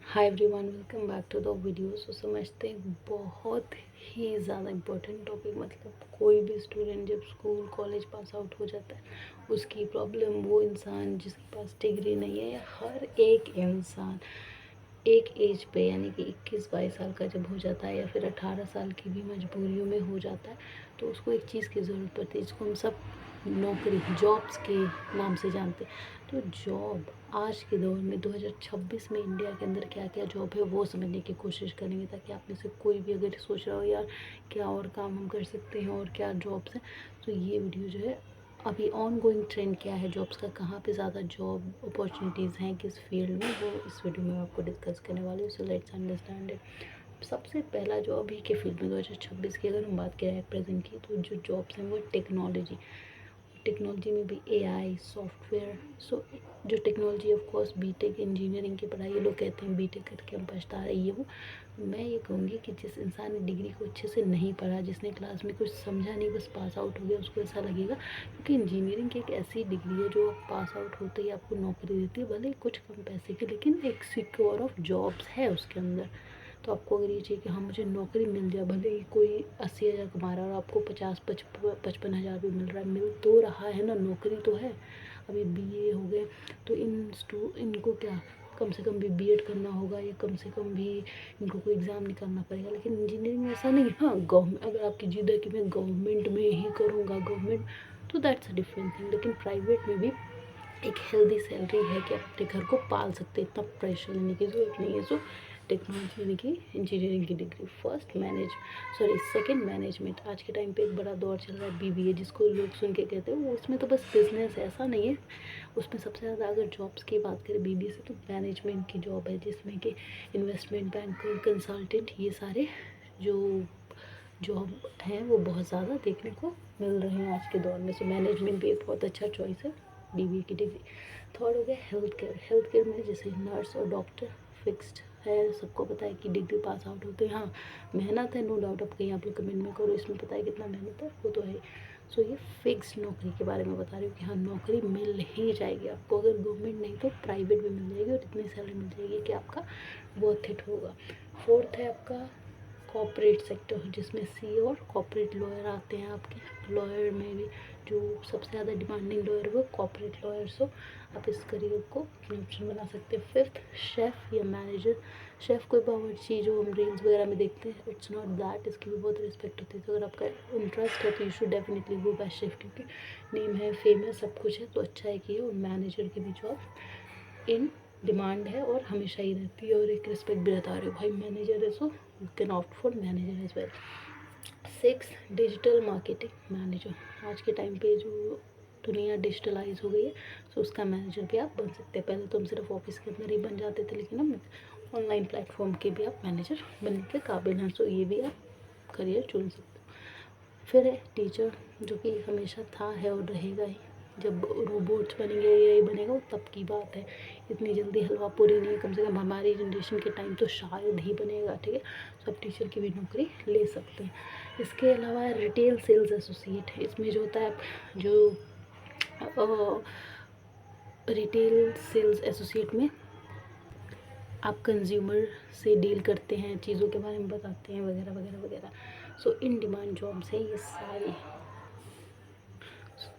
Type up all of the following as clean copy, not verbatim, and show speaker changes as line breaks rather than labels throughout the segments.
Hi everyone, welcome back to the video. समझते हैं बहुत ही ज़्यादा इम्पोर्टेंट टॉपिक, मतलब कोई भी स्टूडेंट जब स्कूल कॉलेज पास आउट हो जाता है उसकी प्रॉब्लम, वो इंसान जिसके पास डिग्री नहीं है, या हर एक इंसान एक एज पे यानी कि 21-22 साल का जब हो जाता है या फिर 18 साल की भी मजबूरियों में हो जाता है, तो उसको एक चीज़ की ज़रूरत पड़ती है जिसको हम सब नौकरी, जॉब्स के नाम से जानते हैं। तो जॉब आज के दौर में 2026 में इंडिया के अंदर क्या क्या जॉब है वो समझने की कोशिश करेंगे, ताकि आप में से कोई भी अगर सोच रहा हो यार क्या और काम हम कर सकते हैं और क्या जॉब्स हैं, तो ये वीडियो जो है अभी ऑन गोइंग ट्रेंड क्या है जॉब्स का, कहाँ पे ज़्यादा जॉब अपॉर्चुनिटीज़ हैं, किस फील्ड में, वो इस वीडियो में आपको डिस्कस करने वाली हूँ। So let's understand it. सबसे पहला जो अभी के फील्ड में 2026 की अगर हम बात करें प्रेजेंट की, तो जो जॉब्स हैं वो टेक्नोलॉजी, टेक्नोलॉजी में भी एआई सॉफ्टवेयर। सो जो technology of course BTech engineering की पढ़ाई, ये लोग कहते हैं बीटेक करके हम पछता रहे ये वो। मैं ये कहूँगी कि जिस इंसान ने डिग्री को अच्छे से नहीं पढ़ा, जिसने क्लास में कुछ समझा नहीं, बस पास आउट हो गया, उसको ऐसा लगेगा, क्योंकि इंजीनियरिंग की एक ऐसी डिग्री है जो पास आउट होते ही आपको नौकरी देती है, भले ही कुछ कम पैसे की, लेकिन एक सिक्योर ऑफ जॉब्स है उसके अंदर। तो आपको अगर ये चाहिए कि हाँ मुझे नौकरी मिल जाए, भले ही कोई 80,000 कमा रहा है और आपको 55,000 भी मिल रहा है, मिल तो रहा है ना, नौकरी तो है। अभी बीए हो गए तो इनको क्या कम से कम भी बीएड करना होगा, या कम से कम भी इनको कोई एग्ज़ाम निकालना पड़ेगा। लेकिन इंजीनियरिंग में ऐसा नहीं है। हाँ, गवर्नमेंट अगर आपकी जिद है कि मैं गवर्नमेंट में ही करूँगा, गवर्नमेंट, तो दैट्स अ डिफरेंट थिंग। लेकिन प्राइवेट में भी एक हेल्दी सैलरी है कि आप अपने घर को पाल सकते हैं, इतना प्रेशर लेने की ज़रूरत नहीं है। सो टेक्नोलॉजी यानी कि इंजीनियरिंग की डिग्री, सेकंड मैनेजमेंट। आज के टाइम पे एक बड़ा दौर चल रहा है बीबीए, जिसको लोग सुन के कहते हैं वो उसमें तो बस बिजनेस है, ऐसा नहीं है। उसमें सबसे ज़्यादा अगर जॉब्स की बात करें बीबीए से, तो मैनेजमेंट की जॉब है, जिसमें कि इन्वेस्टमेंट बैंकर, कंसल्टेंट, ये सारे जो जॉब हैं वो बहुत ज़्यादा देखने को मिल रहे हैं आज के दौर में। सो मैनेजमेंट भी एक बहुत अच्छा चॉइस है बीबीए की डिग्री। थर्ड हो गया हेल्थ केयर। हेल्थ केयर में जैसे नर्स और डॉक्टर फिक्स्ड है, सबको पता है कि डिग्री पास आउट होते हैं। हाँ, मेहनत है, नो डाउट। आप कहीं आप लोग कमेंट में करो, इसमें पता है कितना मेहनत है, वो तो है। सो ये फिक्स्ड नौकरी के बारे में बता रही हूँ कि हाँ नौकरी मिल ही जाएगी आपको, अगर गवर्नमेंट नहीं तो प्राइवेट में मिल जाएगी, और इतनी सैलरी मिल जाएगी कि आपका वर्थ इट होगा। फोर्थ है आपका कॉर्पोरेट सेक्टर, जिसमें सी और कॉर्पोरेट लॉयर आते हैं आपके। लॉयर में भी जो सबसे ज़्यादा डिमांडिंग लॉयर है वो कॉर्पोरेट लॉयर्स हो। आप इस करियर को अपने ऑप्शन बना सकते हैं। फिफ्थ, शेफ़ या मैनेजर। शेफ़ कोई बावर्ची जो हम रील्स वगैरह में देखते हैं, इट्स नॉट दैट, इसकी भी बहुत रिस्पेक्ट होती है। तो अगर आपका इंटरेस्ट है तो you should definitely go by chef, क्योंकि नेम है, फेमस, सब कुछ है, तो अच्छा है कि ये। और मैनेजर की भी जॉब इन डिमांड है और हमेशा ही रहती है, और एक रिस्पेक्ट भी रहता है, भाई मैनेजर है, so you can opt for manager as well. Six, digital marketing manager. आज के टाइम पे जो दुनिया डिजिटलाइज हो गई है, सो उसका मैनेजर भी आप बन सकते हैं। पहले तो हम सिर्फ ऑफिस के अंदर ही बन जाते थे, लेकिन अब ऑनलाइन प्लेटफॉर्म के भी आप मैनेजर बनने के काबिल हैं, सो ये भी आप करियर चुन सकते हो। फिर है टीचर, जो कि हमेशा था, है और रहेगा ही। जब रोबोट्स बनेंगे, एआई बनेगा, वो तब की बात है, इतनी जल्दी हलवा पूरी नहीं है। कम से कम हमारी जनरेशन के टाइम तो शायद ही बनेगा, ठीक है। तो आप टीचर की भी नौकरी ले सकते हैं। इसके अलावा रिटेल सेल्स एसोसिएट है, इसमें जो होता है जो रिटेल सेल्स एसोसिएट में आप कंज्यूमर से डील करते हैं, चीज़ों के बारे में बताते हैं, वगैरह वगैरह वगैरह। सो इन डिमांड जॉब्स हैं ये सारी।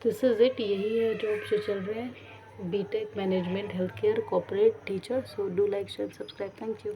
दिस इज़ इट, यही है जॉब जो चल रहे हैं, BTech, management, health care, corporate, teacher. So do like, share, subscribe. Thank you.